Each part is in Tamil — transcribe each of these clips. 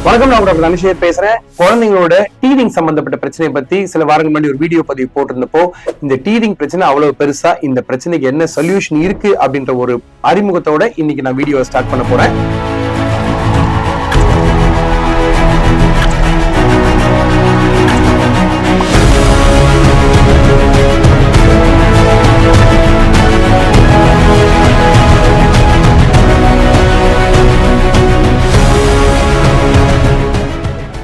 வணக்கம், நான் டாக்டர் அனுஷேர் பேசுறேன். குழந்தைங்களோட டீதிங் சம்பந்தப்பட்ட பிரச்சனையை பத்தி சில வாரங்கள் முன்னாடி ஒரு வீடியோ பதிவு போட்டிருந்தப்போ, இந்த டீதிங் பிரச்சனை அவ்வளவு பெருசா, இந்த பிரச்சனைக்கு என்ன சொல்யூஷன் இருக்கு அப்படின்ற ஒரு அறிமுகத்தோட இன்னைக்கு நான் வீடியோ ஸ்டார்ட் பண்ண போறேன்.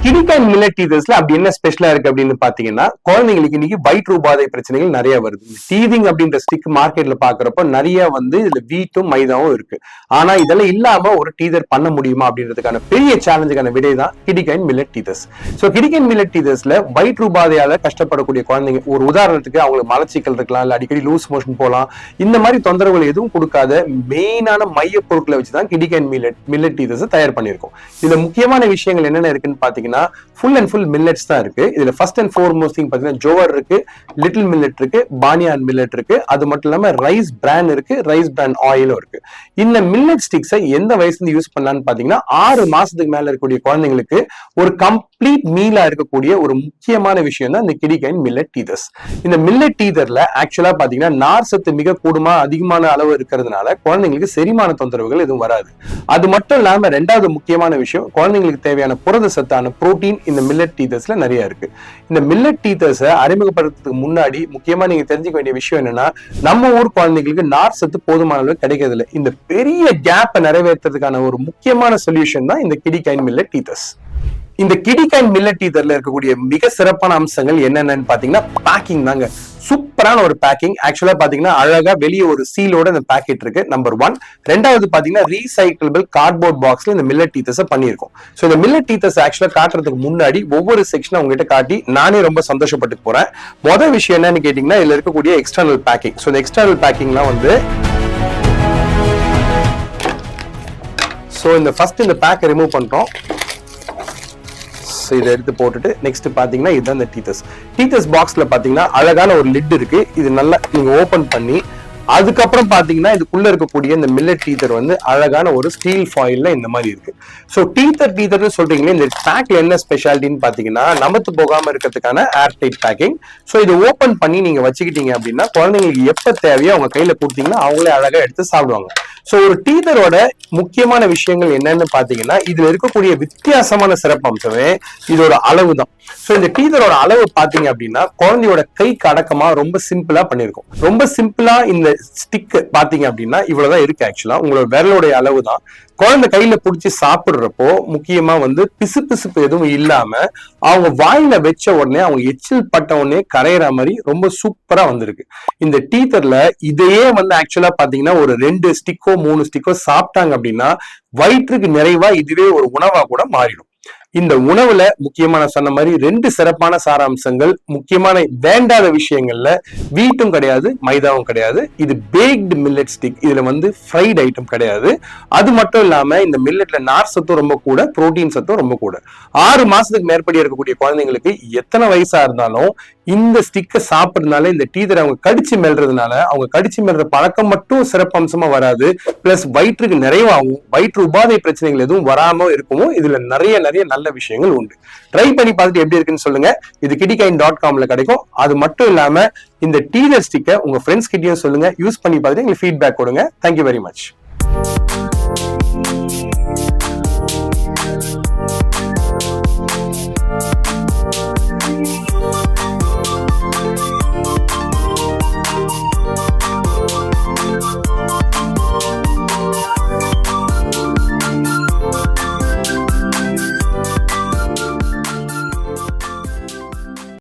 கிடிகைன் மில்லட் டீதர்ஸ்ல அப்படி என்ன ஸ்பெஷலா இருக்கு அப்படின்னு பாத்தீங்கன்னா, குழந்தைங்களுக்கு இன்னைக்கு வயிற்று உபாதை பிரச்சனைகள் நிறைய வருது. டீதிங் அப்படின்ற ஸ்டிக் மார்க்கெட்ல பாக்குறப்ப நிறைய இதுல வீட்டும் மைதாவும் இருக்கு. ஆனா இதெல்லாம் இல்லாம ஒரு டீதர் பண்ண முடியுமா அப்படின்றதுக்கான பெரிய சேலஞ்சுக்கான விடை தான் கிடிகைன் மில்லட் டீதர்ஸ். சோ கிடிகைன் மில்லட் டீதர்ஸ்ல வயிற்று உபாதையால கஷ்டப்படக்கூடிய குழந்தைங்க, ஒரு உதாரணத்துக்கு அவங்களுக்கு மலச்சிக்கல் இருக்கலாம், இல்ல அடிக்கடி லூஸ் மோஷன் போலாம், இந்த மாதிரி தொந்தரவுகள் எதுவும் கொடுக்காத மெயினான மைய பொருட்களை வச்சுதான் கிடிகைன் மில்லட் டீதர்ஸ் தயார் பண்ணிருக்கோம். இதுல முக்கியமான விஷயங்கள் என்னென்ன இருக்குன்னு பாத்தீங்கன்னா, ஃபுல் அண்ட் ஃபுல் மில்லட்ஸ் தான் இருக்கு. இதுல ஃபர்ஸ்ட் அண்ட் ஃபோர்மோஸ்ட் திங் பாத்தீங்கன்னா ஜோவர் இருக்கு, லிட்டில் மில்லட் இருக்கு, பானியான் மில்லட் இருக்கு, அது மட்டும் இல்லாம ரைஸ் பிரான் இருக்கு, ரைஸ் பிரான் ஆயிலும் இருக்கு. இந்த மில்லட் ஸ்டிக்ஸை எந்த வயசுல யூஸ் பண்ணலாம்னு பாத்தீங்கன்னா, 6 மாசத்துக்கு மேல இருக்கக்கூடிய குழந்தைங்களுக்கு ஒரு கம்ப்ளீட் மீலா இருக்கக்கூடிய ஒரு முக்கியமான விஷயம் தான் இந்த கிடிகைன் மில்லட் டீதர்ஸ். இந்த மில்லட் டீதர்ல ஆக்சுவலா பாத்தீங்கன்னா நார் சத்து மிக கூடுமா அதிகமான அளவு இருக்கிறதுனால குழந்தைங்களுக்கு செரிமான தொந்தரவுகள் எதுவும் வராது. அது மட்டும் இல்லாம ரெண்டாவது முக்கியமான விஷயம், குழந்தைங்களுக்கு தேவையான புரத சத்தான புரோட்டீன் இந்த மில்லட் டீதர்ஸ்ல நிறைய இருக்கு. இந்த மில்லட் டீதர்ஸை அறிமுகப்படுத்துறதுக்கு முன்னாடி முக்கியமா நீங்க தெரிஞ்சுக்க வேண்டிய விஷயம் என்னன்னா, நம்ம ஊர் குழந்தைங்களுக்கு நார் சத்து போதுமான அளவு கிடைக்கிறது இல்லை. இந்த பெரிய கேப்பை நிறைவேற்றுறதுக்கான ஒரு முக்கியமான சொல்யூஷன் தான் இந்த கிடிகைன் மில்லட் டீதர்ஸ். இந்த கிடிகைன் மில்லட் டீதர்ல இருக்கக்கூடிய மிக சிறப்பான அம்சங்கள் என்னென்னு பாத்தீங்கன்னா, பேக்கிங் தாங்க. சூப்பரான ஒரு பேக்கிங். ஆக்சுவலா பாத்தீங்கன்னா அழகா வெளியே ஒரு சீலோட இந்த பேக்கெட் இருக்கு, நம்பர் 1. ரெண்டாவது பாத்தீங்கன்னா ரீசைக்கிளபிள் கார்ட்போர்ட் பாக்ஸ்ல இந்த மில்லட் டீதர்ஸ் பண்ணிருக்கோம். சோ இந்த மில்லட் டீதர்ஸ் ஆக்சுவலா காட்டுறதுக்கு முன்னாடி ஒவ்வொரு செக்ஷன் உங்ககிட்ட காட்டி நானே ரொம்ப சந்தோஷப்பட்டு போறேன். முதல் விஷயம் என்னன்னு கேட்டீங்கன்னா, இதுல இருக்கக்கூடிய எக்ஸ்டர்னல் பேக்கிங். சோ இந்த எக்ஸ்டர்னல் பேக்கிங்லாம் இந்த ஃபர்ஸ்ட் இந்த பேக்கை ரிமூவ் பண்றோம். இதை எடுத்து போட்டுட்டு நெக்ஸ்ட் பாத்தீங்கன்னா இதுதான் இந்த டீதர்ஸ் பாக்ஸ்ல பாத்தீங்கன்னா அழகான ஒரு லிட் இருக்கு. இது நல்லா நீங்க ஓபன் பண்ணி அதுக்கப்புறம் பாத்தீங்கன்னா இதுக்குள்ள இருக்கக்கூடிய இந்த மில்லட் டீதர் அழகான ஒரு ஸ்டீல் ஃபாயில்ல இந்த மாதிரி இருக்கு. சோ டீதர்னு சொல்றீங்களே, இந்த பேக்ல என்ன ஸ்பெஷாலிட்டின்னு பாத்தீங்கன்னா, நமத்து போகாம இருக்கிறதுக்கான ஏர் டைட் பேக்கிங். சோ இதை ஓபன் பண்ணி நீங்க வச்சுக்கிட்டீங்க அப்படின்னா குழந்தைங்களுக்கு எப்ப தேவையோ அவங்க கையில கொடுத்தீங்கன்னா அவங்களே அழகா எடுத்து சாப்பிடுவாங்க. சோ ஒரு டீதரோட முக்கியமான விஷயங்கள் என்னன்னு பாத்தீங்கன்னா, இதுல இருக்கக்கூடிய வித்தியாசமான சிறப்பம்சமே இதோட அளவு தான். சோ இந்த டீதரோட அளவு பாத்தீங்க அப்படின்னா, குழந்தையோட கைக்கு அடக்கமா ரொம்ப சிம்பிளா பண்ணிருக்கும். ரொம்ப சிம்பிளா இந்த ஸ்டிக் பாத்தீங்க அப்படின்னா இவ்வளவுதான் இருக்கு. ஆக்சுவலா உங்களோட விரலுடைய அளவு தான். குழந்தை கையில புடிச்சு சாப்பிடுறப்போ முக்கியமா பிசு பிசுப்பு எதுவும் இல்லாம அவங்க வாயில வச்ச உடனே அவங்க எச்சில் பட்ட உடனே கரையிற மாதிரி ரொம்ப சூப்பரா வந்திருக்கு. இந்த டீதர்ல இதையே ஆக்சுவலா பாத்தீங்கன்னா ஒரு 2 ஸ்டிக்கோ 3 ஸ்டிக்கோ சாப்பிட்டாங்க அப்படின்னா வயிற்றுக்கு நிறைவா இதுவே ஒரு உணவா கூட மாறிடும். இந்த உணவுல முக்கியமான சொன்ன மாதிரி 2 சிறப்பான சாராம்சங்கள், முக்கியமான வேண்டாத விஷயங்கள்ல வீட்டும் கிடையாது, மைதாவும் கிடையாது. இது பேக்டு மில்லட் ஸ்டிக். இதுல ஃப்ரைட் ஐட்டம் கிடையாது. அது மட்டும் இல்லாம இந்த மில்லட்ல நார் சத்தும் ரொம்ப கூட, புரோட்டீன் சத்தும் ரொம்ப கூட. 6 மாசத்துக்கு மேற்படி இருக்கக்கூடிய குழந்தைங்களுக்கு எத்தனை வயசா இருந்தாலும் இந்த ஸ்டிக்கை சாப்பிடுறதுனால, இந்த டீதரை அவங்க கடிச்சு மெல்றதுனால, அவங்க கடிச்சு மெல்ற பழக்கம் மட்டும் சிறப்பம்சமா வராது, பிளஸ் வயிற்றுக்கு நிறைவாகும், வயிற்று உபாதை பிரச்சனைகள் எதுவும் வராம இருக்கவும் இதுல நிறைய நல்ல விஷயங்கள் உண்டு. ட்ரை பண்ணி பார்த்துட்டு எப்படி இருக்குன்னு சொல்லுங்க. இது kidikind.comல கிடைக்கும். அது மட்டும் இல்லாம இந்த டீதர் ஸ்டிக்கை உங்க ஃப்ரெண்ட்ஸ் கிட்டயும் சொல்லுங்க, யூஸ் பண்ணி பார்த்துட்டு எங்களுக்கு ஃபீட்பேக் கொடுங்க. Thank you very much.